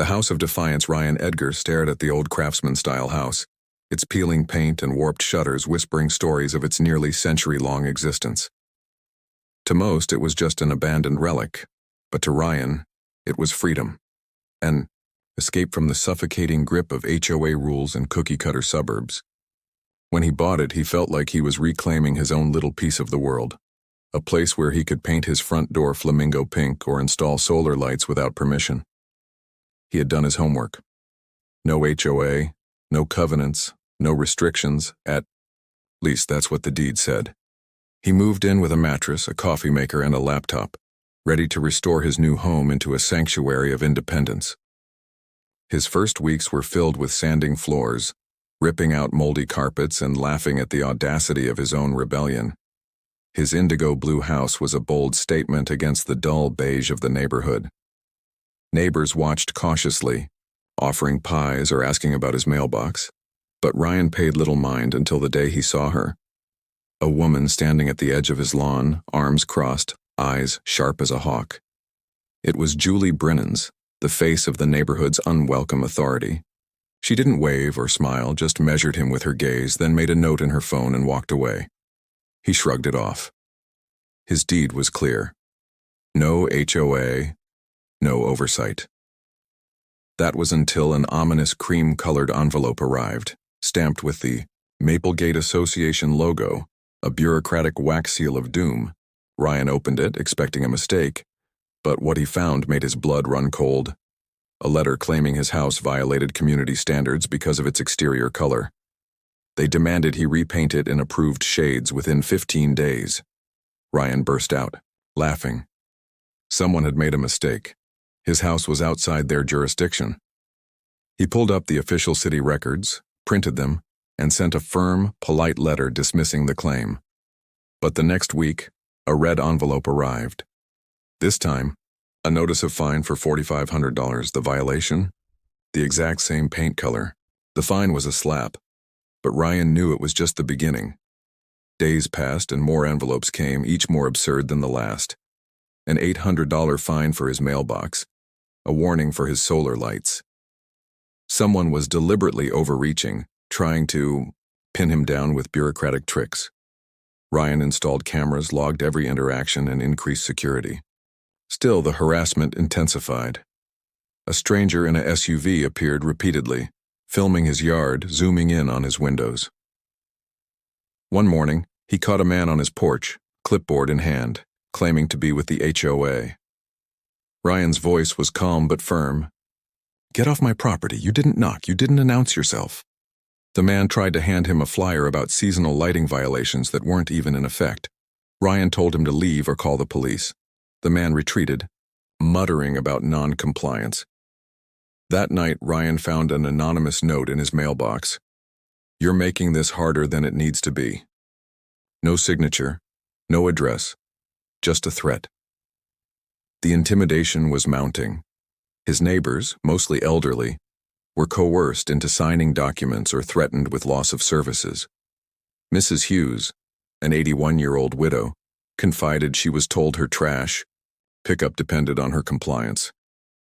The house of defiance. Ryan Edgar stared at the old craftsman-style house, its peeling paint and warped shutters whispering stories of its nearly century-long existence. To most, it was just an abandoned relic, but to Ryan, it was freedom. An escape from the suffocating grip of HOA rules and cookie-cutter suburbs. When he bought it, he felt like he was reclaiming his own little piece of the world, a place where he could paint his front door flamingo pink or install solar lights without permission. He had done his homework. No HOA, no covenants, no restrictions, at least that's what the deed said. He moved in with a mattress, a coffee maker, and a laptop, ready to restore his new home into a sanctuary of independence. His first weeks were filled with sanding floors, ripping out moldy carpets, and laughing at the audacity of his own rebellion. His indigo blue house was a bold statement against the dull beige of the neighborhood. Neighbors watched cautiously, offering pies or asking about his mailbox, but Ryan paid little mind until the day he saw her. A woman standing at the edge of his lawn, arms crossed, eyes sharp as a hawk. It was Julie Brennan's, the face of the neighborhood's unwelcome authority. She didn't wave or smile, just measured him with her gaze, then made a note in her phone and walked away. He shrugged it off. His deed was clear. No HOA, no oversight. That was until an ominous cream-colored envelope arrived, stamped with the Maplegate Association logo, a bureaucratic wax seal of doom. Ryan opened it, expecting a mistake, but what he found made his blood run cold. A letter claiming his house violated community standards because of its exterior color. They demanded he repaint it in approved shades within 15 days. Ryan burst out, laughing. Someone had made a mistake. His house was outside their jurisdiction. He pulled up the official city records, printed them, and sent a firm, polite letter dismissing the claim. But the next week, a red envelope arrived. This time, a notice of fine for $4,500. The violation? The exact same paint color. The fine was a slap, but Ryan knew it was just the beginning. Days passed and more envelopes came, each more absurd than the last. An $800 fine for his mailbox, a warning for his solar lights. Someone was deliberately overreaching, trying to pin him down with bureaucratic tricks. Ryan installed cameras, logged every interaction, and increased security. Still, the harassment intensified. A stranger in a SUV appeared repeatedly, filming his yard, zooming in on his windows. One morning, he caught a man on his porch, clipboard in hand, claiming to be with the HOA. Ryan's voice was calm but firm. "Get off my property. You didn't knock. You didn't announce yourself." The man tried to hand him a flyer about seasonal lighting violations that weren't even in effect. Ryan told him to leave or call the police. The man retreated, muttering about non-compliance. That night, Ryan found an anonymous note in his mailbox. "You're making this harder than it needs to be." No signature, no address, just a threat. The intimidation was mounting. His neighbors, mostly elderly, were coerced into signing documents or threatened with loss of services. Mrs. Hughes, an 81-year-old widow, confided she was told her trash pickup depended on her compliance.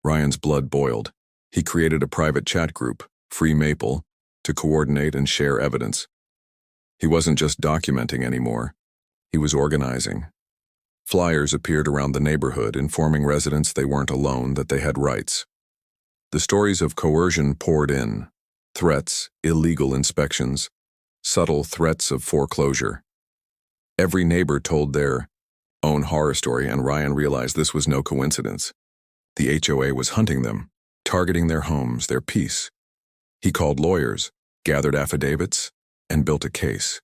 Ryan's blood boiled. He created a private chat group, Free Maple, to coordinate and share evidence. He wasn't just documenting anymore. He was organizing. Flyers appeared around the neighborhood, informing residents they weren't alone, that they had rights. The stories of coercion poured in. Threats, illegal inspections, subtle threats of foreclosure. Every neighbor told their own horror story, and Ryan realized this was no coincidence. The HOA was hunting them, targeting their homes, their peace. He called lawyers, gathered affidavits, and built a case.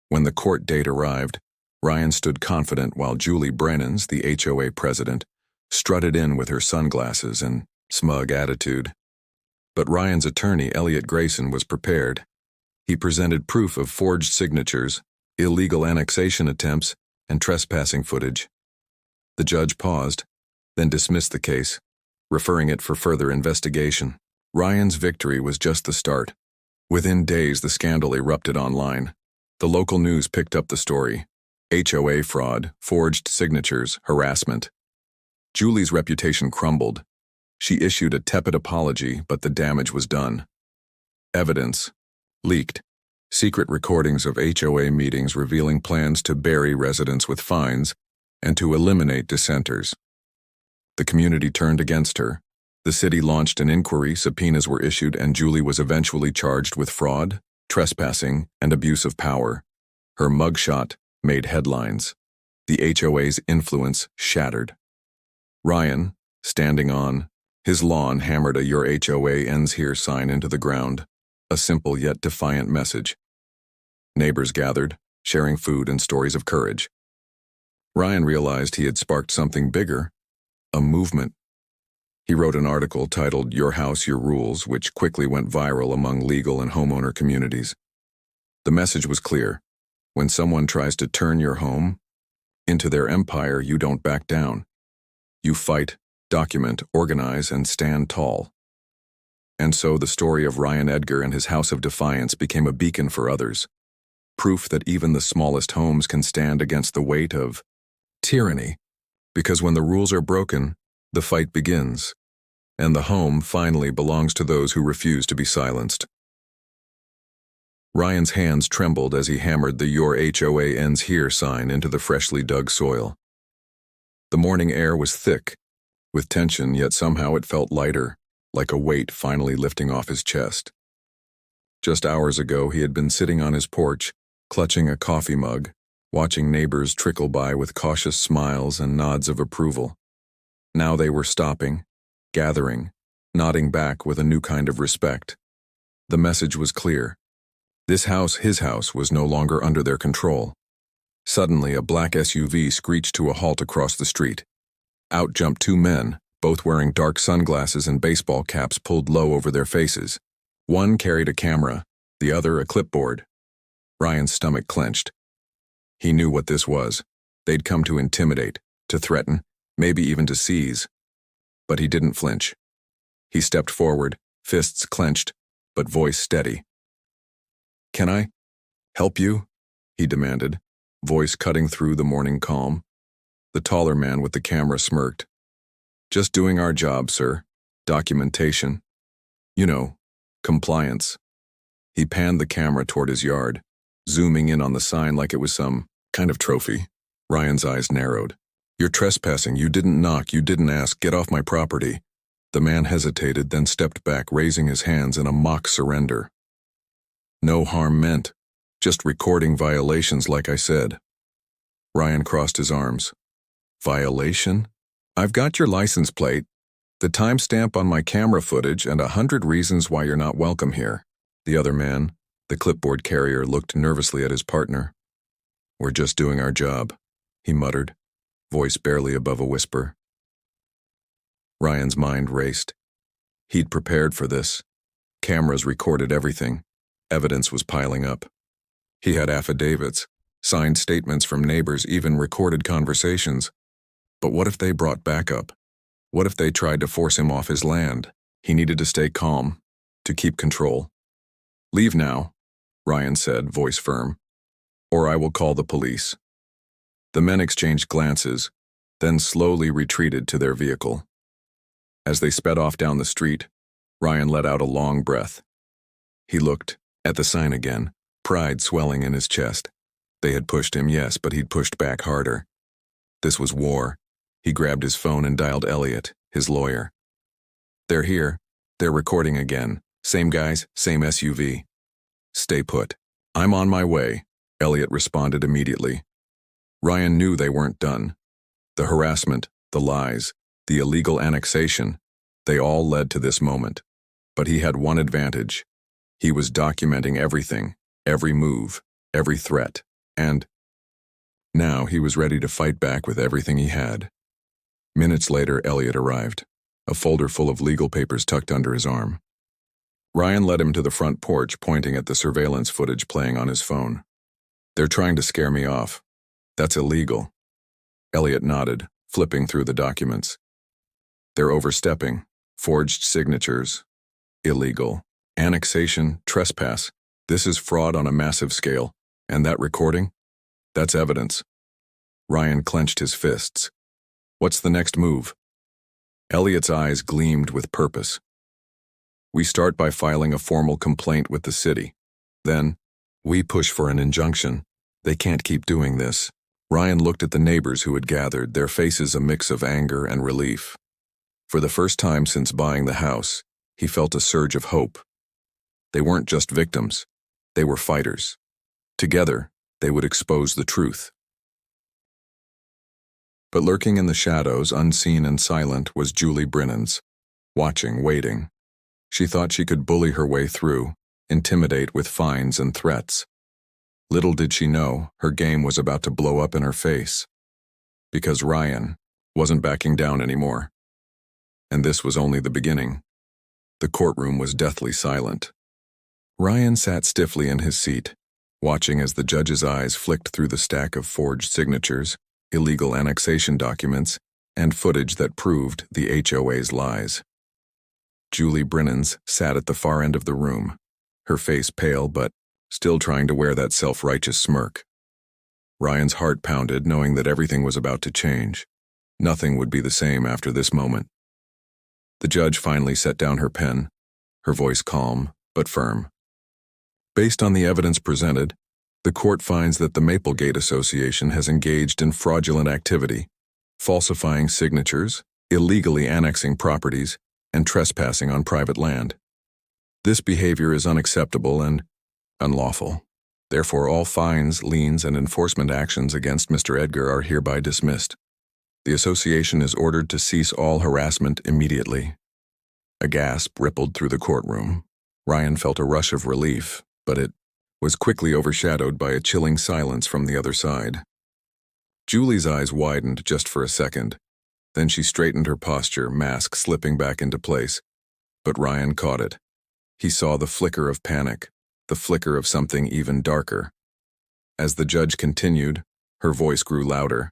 When the court date arrived, Ryan stood confident while Julie Brennan's, the HOA president, strutted in with her sunglasses and smug attitude. But Ryan's attorney, Elliot Grayson, was prepared. He presented proof of forged signatures, illegal annexation attempts, and trespassing footage. The judge paused, then dismissed the case, referring it for further investigation. Ryan's victory was just the start. Within days, the scandal erupted online. The local news picked up the story. HOA fraud, forged signatures, harassment. Julie's reputation crumbled. She issued a tepid apology, but the damage was done. Evidence leaked. Secret recordings of HOA meetings revealing plans to bury residents with fines and to eliminate dissenters. The community turned against her. The city launched an inquiry, subpoenas were issued, and Julie was eventually charged with fraud, trespassing, and abuse of power. Her mugshot made headlines. The HOA's influence shattered. Ryan, standing on his lawn, hammered a "Your HOA ends here" sign into the ground, a simple yet defiant message. Neighbors gathered, sharing food and stories of courage. Ryan realized he had sparked something bigger, a movement. He wrote an article titled "Your House, Your Rules," which quickly went viral among legal and homeowner communities. The message was clear. When someone tries to turn your home into their empire, you don't back down. You fight, document, organize, and stand tall. And so the story of Ryan Edgar and his House of Defiance became a beacon for others. Proof that even the smallest homes can stand against the weight of tyranny. Because when the rules are broken, the fight begins. And the home finally belongs to those who refuse to be silenced. Ryan's hands trembled as he hammered the "Your HOA ends here" sign into the freshly dug soil. The morning air was thick with tension, yet somehow it felt lighter, like a weight finally lifting off his chest. Just hours ago, he had been sitting on his porch, clutching a coffee mug, watching neighbors trickle by with cautious smiles and nods of approval. Now they were stopping, gathering, nodding back with a new kind of respect. The message was clear. This house, his house, was no longer under their control. Suddenly, a black SUV screeched to a halt across the street. Out jumped two men, both wearing dark sunglasses and baseball caps pulled low over their faces. One carried a camera, the other a clipboard. Ryan's stomach clenched. He knew what this was. They'd come to intimidate, to threaten, maybe even to seize. But he didn't flinch. He stepped forward, fists clenched, but voice steady. "Can I help you?" he demanded, voice cutting through the morning calm. The taller man with the camera smirked. "Just doing our job, sir. Documentation. You know, compliance." He panned the camera toward his yard, zooming in on the sign like it was some kind of trophy. Ryan's eyes narrowed. "You're trespassing. You didn't knock. You didn't ask. Get off my property." The man hesitated, then stepped back, raising his hands in a mock surrender. "No harm meant. Just recording violations like I said." Ryan crossed his arms. "Violation? I've got your license plate, the timestamp on my camera footage, and 100 reasons why you're not welcome here." The other man, the clipboard carrier, looked nervously at his partner. "We're just doing our job," he muttered, voice barely above a whisper. Ryan's mind raced. He'd prepared for this. Cameras recorded everything. Evidence was piling up. He had affidavits, signed statements from neighbors, even recorded conversations. But what if they brought backup? What if they tried to force him off his land? He needed to stay calm, to keep control. "Leave now," Ryan said, voice firm, "or I will call the police." The men exchanged glances, then slowly retreated to their vehicle. As they sped off down the street, Ryan let out a long breath. He looked at the sign again, pride swelling in his chest. They had pushed him, yes, but he'd pushed back harder. This was war. He grabbed his phone and dialed Elliot, his lawyer. "They're here. They're recording again. Same guys, same SUV." "Stay put. I'm on my way," Elliot responded immediately. Ryan knew they weren't done. The harassment, the lies, the illegal annexation, they all led to this moment. But he had one advantage. He was documenting everything, every move, every threat, and now he was ready to fight back with everything he had. Minutes later, Elliot arrived, a folder full of legal papers tucked under his arm. Ryan led him to the front porch, pointing at the surveillance footage playing on his phone. "They're trying to scare me off. That's illegal." Elliot nodded, flipping through the documents. "They're overstepping. Forged signatures. Illegal. Annexation, trespass. This is fraud on a massive scale. And that recording? That's evidence." Ryan clenched his fists. "What's the next move?" Elliot's eyes gleamed with purpose. "We start by filing a formal complaint with the city. Then, we push for an injunction. They can't keep doing this." Ryan looked at the neighbors who had gathered, their faces a mix of anger and relief. For the first time since buying the house, he felt a surge of hope. They weren't just victims, they were fighters. Together, they would expose the truth. But lurking in the shadows, unseen and silent, was Julie Brennan's, watching, waiting. She thought she could bully her way through, intimidate with fines and threats. Little did she know, her game was about to blow up in her face. Because Ryan wasn't backing down anymore. And this was only the beginning. The courtroom was deathly silent. Ryan sat stiffly in his seat, watching as the judge's eyes flicked through the stack of forged signatures, illegal annexation documents, and footage that proved the HOA's lies. Julie Brennan's sat at the far end of the room, her face pale but still trying to wear that self-righteous smirk. Ryan's heart pounded, knowing that everything was about to change. Nothing would be the same after this moment. The judge finally set down her pen, her voice calm but firm. Based on the evidence presented, the court finds that the Maplegate Association has engaged in fraudulent activity, falsifying signatures, illegally annexing properties, and trespassing on private land. This behavior is unacceptable and unlawful. Therefore, all fines, liens, and enforcement actions against Mr. Edgar are hereby dismissed. The association is ordered to cease all harassment immediately. A gasp rippled through the courtroom. Ryan felt a rush of relief, but it was quickly overshadowed by a chilling silence from the other side. Julie's eyes widened just for a second. Then she straightened her posture, mask slipping back into place. But Ryan caught it. He saw the flicker of panic, the flicker of something even darker. As the judge continued, her voice grew louder.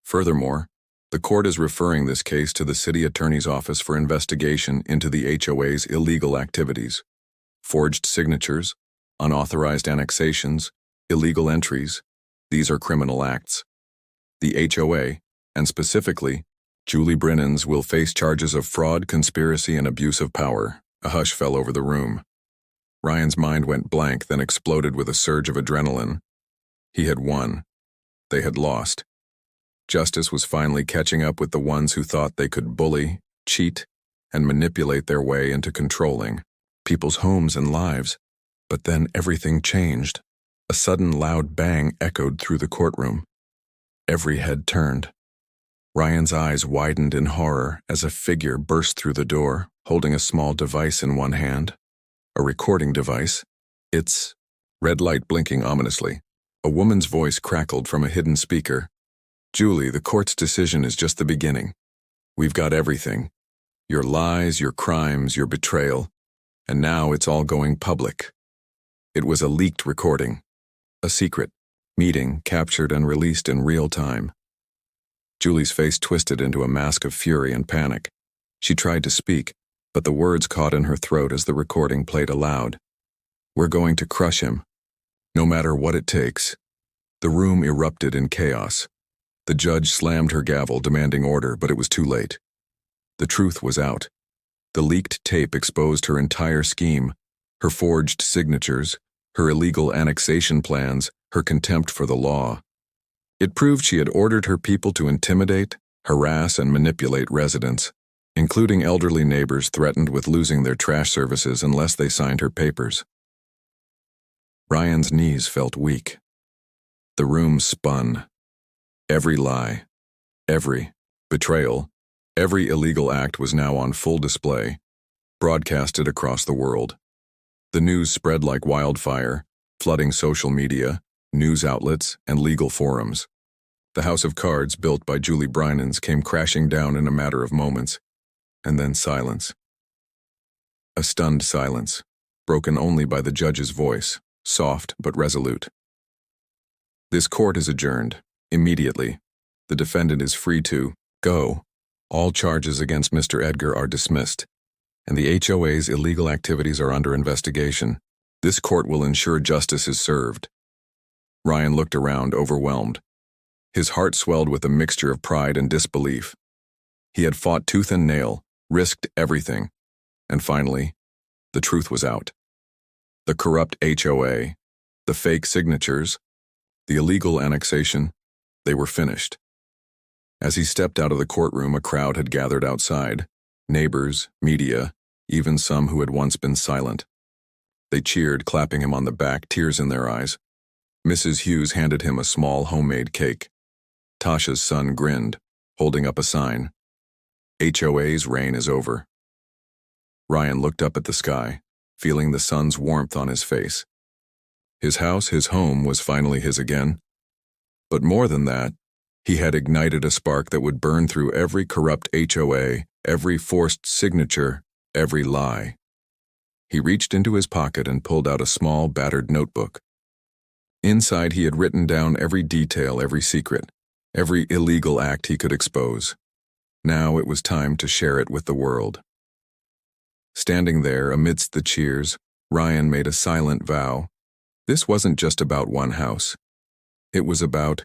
Furthermore, the court is referring this case to the city attorney's office for investigation into the HOA's illegal activities. Forged signatures, unauthorized annexations, illegal entries, these are criminal acts. The HOA, and specifically, Julie Brennan's, will face charges of fraud, conspiracy, and abuse of power. A hush fell over the room. Ryan's mind went blank, then exploded with a surge of adrenaline. He had won. They had lost. Justice was finally catching up with the ones who thought they could bully, cheat, and manipulate their way into controlling people's homes and lives. But then everything changed. A sudden loud bang echoed through the courtroom. Every head turned. Ryan's eyes widened in horror as a figure burst through the door, holding a small device in one hand. A recording device. Its red light blinking ominously. A woman's voice crackled from a hidden speaker. "Julie, the court's decision is just the beginning. We've got everything. Your lies, your crimes, your betrayal. And now it's all going public." It was a leaked recording. A secret meeting captured and released in real time. Julie's face twisted into a mask of fury and panic. She tried to speak, but the words caught in her throat as the recording played aloud. "We're going to crush him. No matter what it takes." The room erupted in chaos. The judge slammed her gavel, demanding order, but it was too late. The truth was out. The leaked tape exposed her entire scheme, her forged signatures, her illegal annexation plans, her contempt for the law. It proved she had ordered her people to intimidate, harass, and manipulate residents, including elderly neighbors threatened with losing their trash services unless they signed her papers. Ryan's knees felt weak. The room spun. Every lie, every betrayal, every illegal act was now on full display, broadcasted across the world. The news spread like wildfire, flooding social media, news outlets, and legal forums. The house of cards built by Julie Brennan's came crashing down in a matter of moments, and then silence. A stunned silence, broken only by the judge's voice, soft but resolute. "This court is adjourned. Immediately. The defendant is free to go. All charges against Mr. Edgar are dismissed, and the HOA's illegal activities are under investigation. This court will ensure justice is served." Ryan looked around, overwhelmed. His heart swelled with a mixture of pride and disbelief. He had fought tooth and nail, risked everything, and finally, the truth was out. The corrupt HOA, the fake signatures, the illegal annexation, they were finished. As he stepped out of the courtroom, a crowd had gathered outside, neighbors, media, even some who had once been silent. They cheered, clapping him on the back, tears in their eyes. Mrs. Hughes handed him a small homemade cake. Tasha's son grinned, holding up a sign. HOA's reign is over. Ryan looked up at the sky, feeling the sun's warmth on his face. His house, his home, was finally his again. But more than that, he had ignited a spark that would burn through every corrupt HOA, every forced signature, every lie. He reached into his pocket and pulled out a small, battered notebook. Inside, he had written down every detail, every secret, every illegal act he could expose. Now it was time to share it with the world. Standing there amidst the cheers, Ryan made a silent vow. This wasn't just about one house. It was about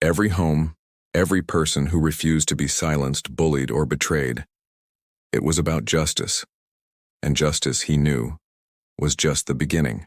every home, every person who refused to be silenced, bullied, or betrayed. It was about justice. And justice, he knew, was just the beginning.